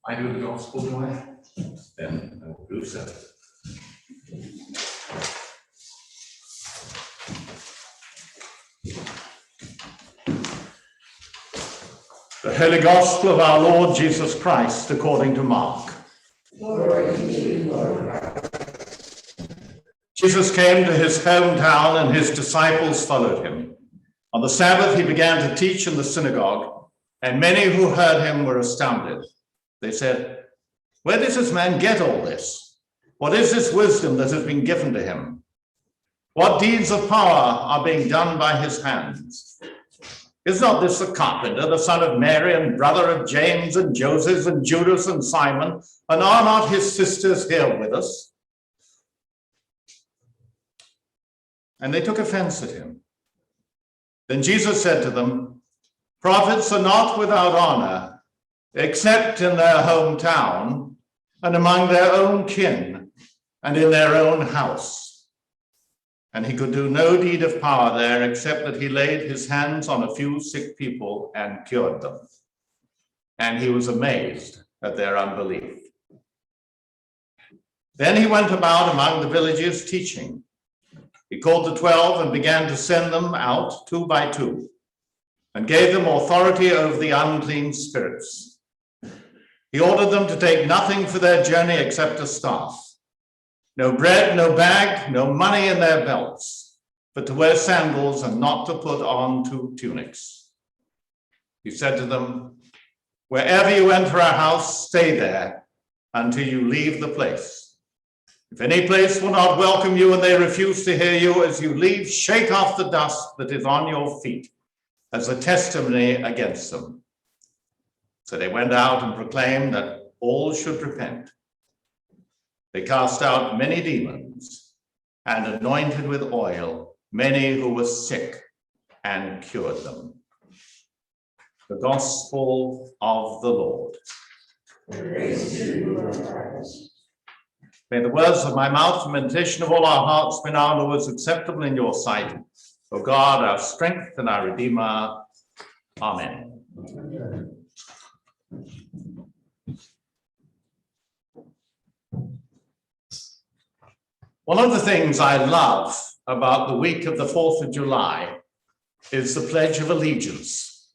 I do the gospel, do I? Then I will do so. The Holy Gospel of our Lord Jesus Christ according to Mark. Glory to you, Lord Christ. Jesus came to his hometown and his disciples followed him. On the Sabbath he began to teach in the synagogue, and many who heard him were astounded. They said, "Where does this man get all this? What is this wisdom that has been given to him? What deeds of power are being done by his hands? Is not this the carpenter, the son of Mary, and brother of James and Joseph and Judas and Simon? And are not his sisters here with us?" And they took offense at him. Then Jesus said to them, "Prophets are not without honor, except in their hometown and among their own kin and in their own house." And he could do no deed of power there except that he laid his hands on a few sick people and cured them. And he was amazed at their unbelief. Then he went about among the villages teaching. He called the 12 and began to send them out 2 by 2 and gave them authority over the unclean spirits. He ordered them to take nothing for their journey except a staff. No bread, no bag, no money in their belts, but to wear sandals and not to put on 2 tunics. He said to them, "Wherever you enter a house, stay there until you leave the place. If any place will not welcome you and they refuse to hear you, as you leave, shake off the dust that is on your feet as a testimony against them." So they went out and proclaimed that all should repent. They cast out many demons and anointed with oil many who were sick and cured them. The Gospel of the Lord. Praise to you, Lord Christ. May the words of my mouth and meditation of all our hearts be now always acceptable in your sight, O God, our strength and our Redeemer. Amen. One of the things I love about the week of the 4th of July is the Pledge of Allegiance.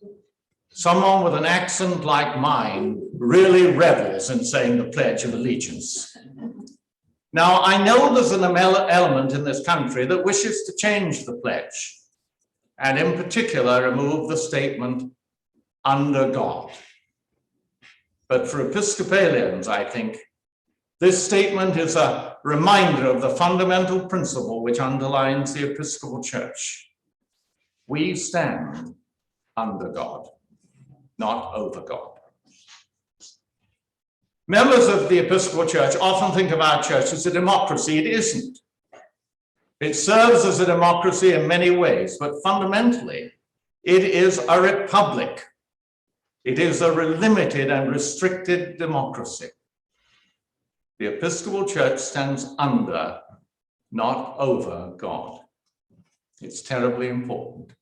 Someone with an accent like mine really revels in saying the Pledge of Allegiance. Now, I know there's an element in this country that wishes to change the pledge, and in particular, remove the statement, "under God." But for Episcopalians, I think, this statement is a reminder of the fundamental principle which underlines the Episcopal Church. We stand under God, not over God. Members of the Episcopal Church often think of our church as a democracy. It isn't. It serves as a democracy in many ways, but fundamentally, it is a republic. It is a limited and restricted democracy. The Episcopal Church stands under, not over God. It's terribly important.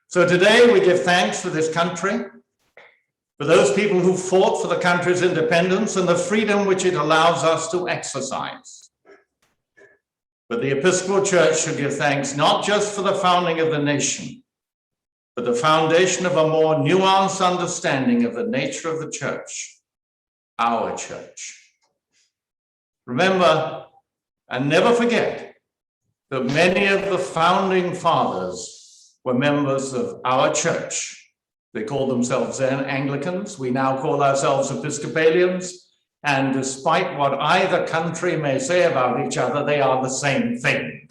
So today we give thanks for this country, for those people who fought for the country's independence and the freedom which it allows us to exercise. But the Episcopal Church should give thanks not just for the founding of the nation, but the foundation of a more nuanced understanding of the nature of the church, our church. Remember and never forget that many of the founding fathers were members of our church. They called themselves then Anglicans. We now call ourselves Episcopalians. And despite what either country may say about each other, they are the same thing.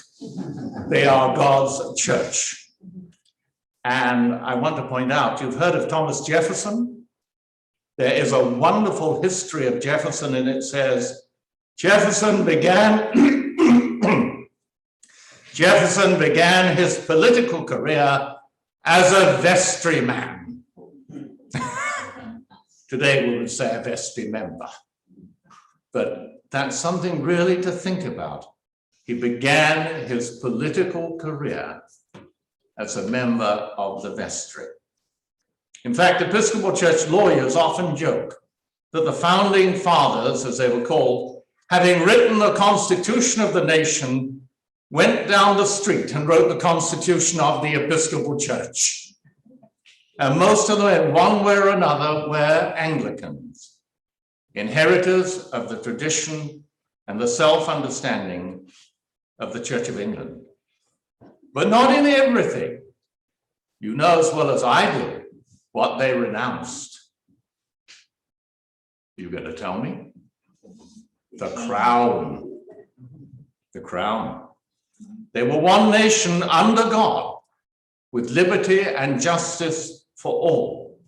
They are God's church. And I want to point out, you've heard of Thomas Jefferson. There is a wonderful history of Jefferson, and it says, Jefferson began his political career as a vestryman. Today we would say a vestry member. But that's something really to think about. He began his political career as a member of the vestry. In fact, Episcopal Church lawyers often joke that the founding fathers, as they were called, having written the Constitution of the nation, went down the street and wrote the Constitution of the Episcopal Church. And most of them, in one way or another, were Anglicans, inheritors of the tradition and the self-understanding of the Church of England. But not in everything. You know as well as I do what they renounced. You going to tell me? The crown. The crown. They were one nation under God, with liberty and justice for all.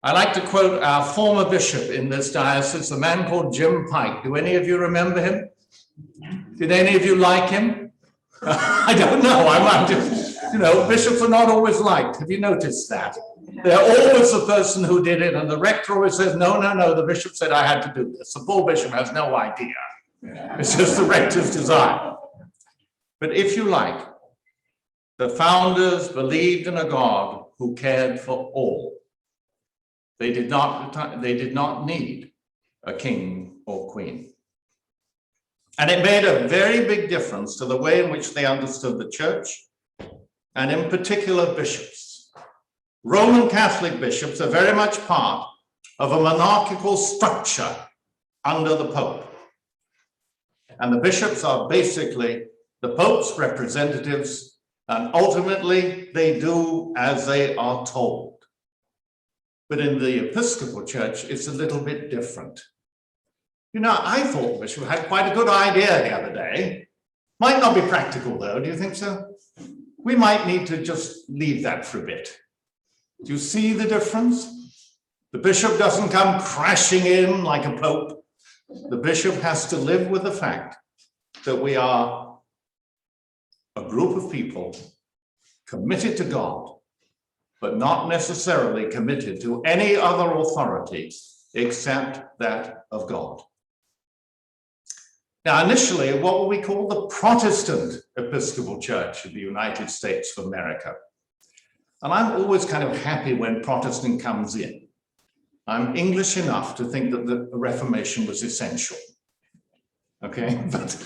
I like to quote our former bishop in this diocese, a man called Jim Pike. Do any of you remember him? Did any of you like him? I don't know. I'm just, bishops are not always liked. Have you noticed that? They're always the person who did it, and the rector always says, no, the bishop said I had to do this. The poor bishop has no idea. It's just the rector's desire. But if you like, the founders believed in a God who cared for all. They did not need a king or queen. And it made a very big difference to the way in which they understood the church, and in particular bishops. Roman Catholic bishops are very much part of a monarchical structure under the Pope. And the bishops are basically the Pope's representatives, and ultimately they do as they are told. But in the Episcopal Church, it's a little bit different. I thought the bishop had quite a good idea the other day. Might not be practical though, do you think so? We might need to just leave that for a bit. Do you see the difference? The bishop doesn't come crashing in like a pope. The bishop has to live with the fact that we are a group of people committed to God, but not necessarily committed to any other authority except that of God. Now, initially, what will we call the Protestant Episcopal Church of the United States of America? And I'm always kind of happy when Protestant comes in. I'm English enough to think that the Reformation was essential. Okay, but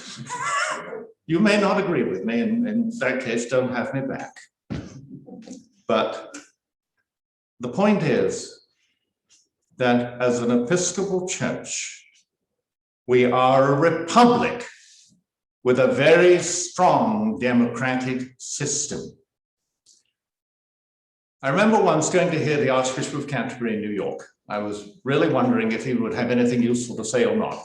you may not agree with me, and in that case, don't have me back. But the point is that as an Episcopal Church, we are a republic with a very strong democratic system. I remember once going to hear the Archbishop of Canterbury in New York. I was really wondering if he would have anything useful to say or not.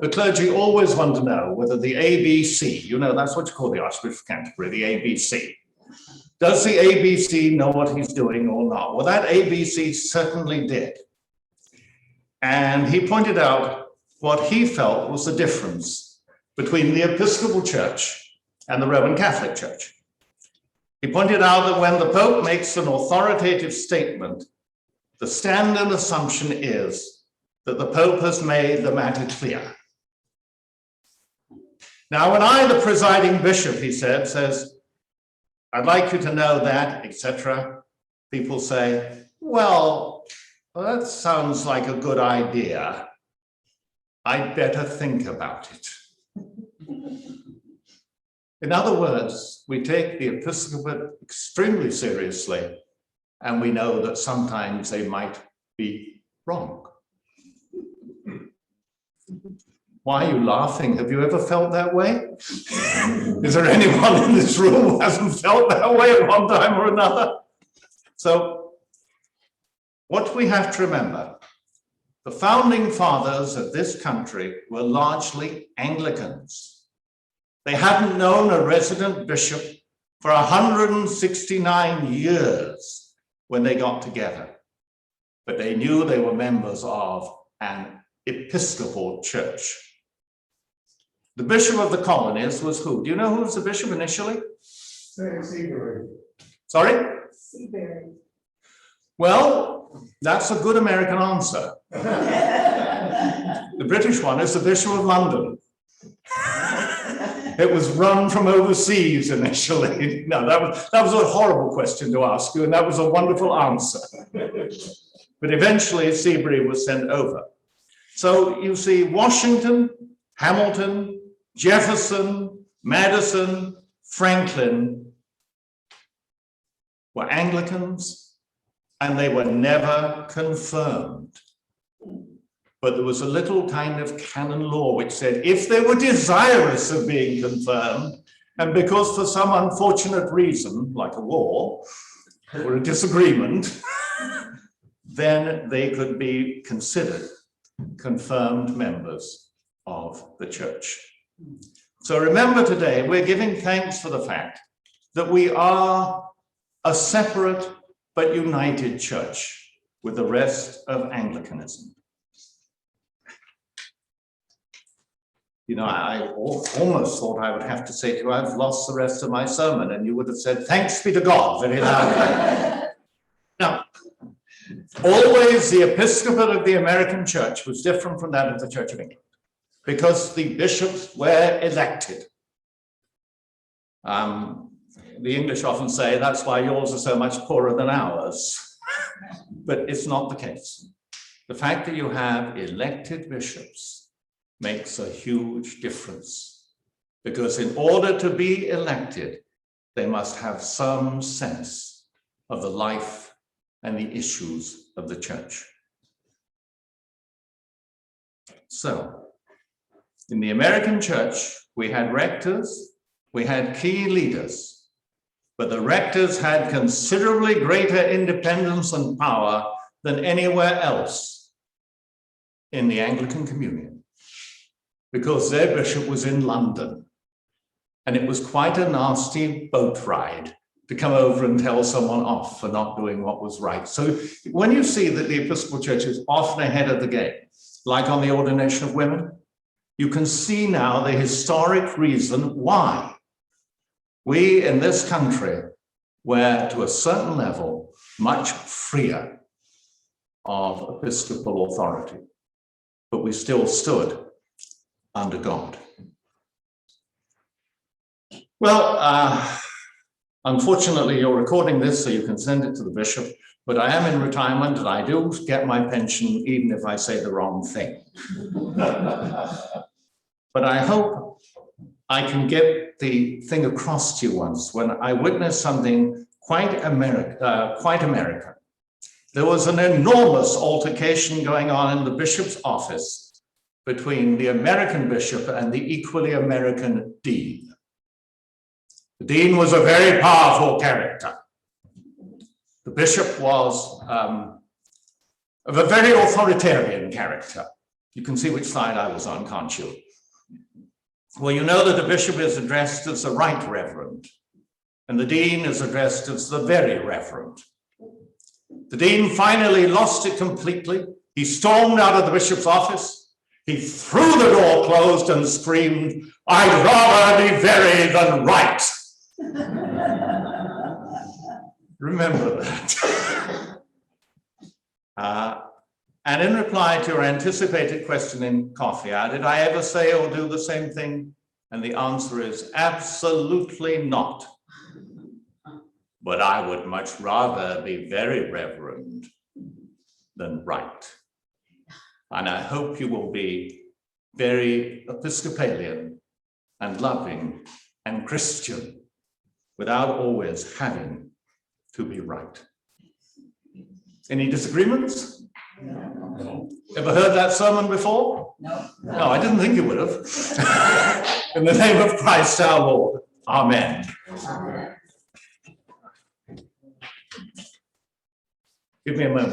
The clergy always want to know whether the ABC, that's what you call the Archbishop of Canterbury, the ABC. Does the ABC know what he's doing or not? Well, that ABC certainly did. And he pointed out what he felt was the difference between the Episcopal Church and the Roman Catholic Church. He pointed out that when the Pope makes an authoritative statement, the standard assumption is that the Pope has made the matter clear. Now, when I, the presiding bishop, he says, I'd like you to know that, etc., people say, well, that sounds like a good idea. I'd better think about it. In other words, we take the episcopate extremely seriously, and we know that sometimes they might be wrong. Why are you laughing? Have you ever felt that way? Is there anyone in this room who hasn't felt that way at one time or another? So, what do we have to remember? The founding fathers of this country were largely Anglicans. They hadn't known a resident bishop for 169 years when they got together, but they knew they were members of an Episcopal church. The bishop of the colonies was who? Do you know who was the bishop initially? Seabury. Sorry? Seabury. Well, that's a good American answer. The British one is the Bishop of London. It was run from overseas initially. No, that was a horrible question to ask you, and that was a wonderful answer. but eventually Seabury was sent over. So you see Washington, Hamilton, Jefferson, Madison, Franklin were Anglicans, and they were never confirmed. But there was a little kind of canon law which said if they were desirous of being confirmed, and because for some unfortunate reason, like a war or a disagreement, then they could be considered confirmed members of the church. So remember today, we're giving thanks for the fact that we are a separate but united church with the rest of Anglicanism. You know, I almost thought I would have to say to you, I've lost the rest of my sermon, and you would have said, thanks be to God, very loudly. Now, always the episcopate of the American church was different from that of the Church of England, because the bishops were elected. The English often say that's why yours are so much poorer than ours, but it's not the case. The fact that you have elected bishops makes a huge difference, because in order to be elected, they must have some sense of the life and the issues of the church. So, in the American church, we had rectors, we had key leaders, but the rectors had considerably greater independence and power than anywhere else in the Anglican Communion, because their bishop was in London, and it was quite a nasty boat ride to come over and tell someone off for not doing what was right. So when you see that the Episcopal Church is often ahead of the game, like on the ordination of women, you can see now the historic reason why we in this country were, to a certain level, much freer of episcopal authority, but we still stood under God. Well, unfortunately, you're recording this so you can send it to the bishop, but I am in retirement and I do get my pension even if I say the wrong thing. But I hope I can get the thing across to you once when I witnessed something quite American. There was an enormous altercation going on in the bishop's office between the American bishop and the equally American dean. The dean was a very powerful character. The bishop was of a very authoritarian character. You can see which slide I was on, can't you? Well, you know that the bishop is addressed as the Right Reverend, and the dean is addressed as the Very Reverend. The dean finally lost it completely. He stormed out of the bishop's office. He threw the door closed and screamed, "I'd rather be very than right." Remember that. And in reply to your anticipated question in coffee hour, did I ever say or do the same thing? And the answer is absolutely not. But I would much rather be very reverend than right. And I hope you will be very Episcopalian and loving and Christian without always having to be right. Any disagreements? No. Ever heard that sermon before? No. No, I didn't think you would have. In the name of Christ our Lord. Amen. Amen. Give me a moment.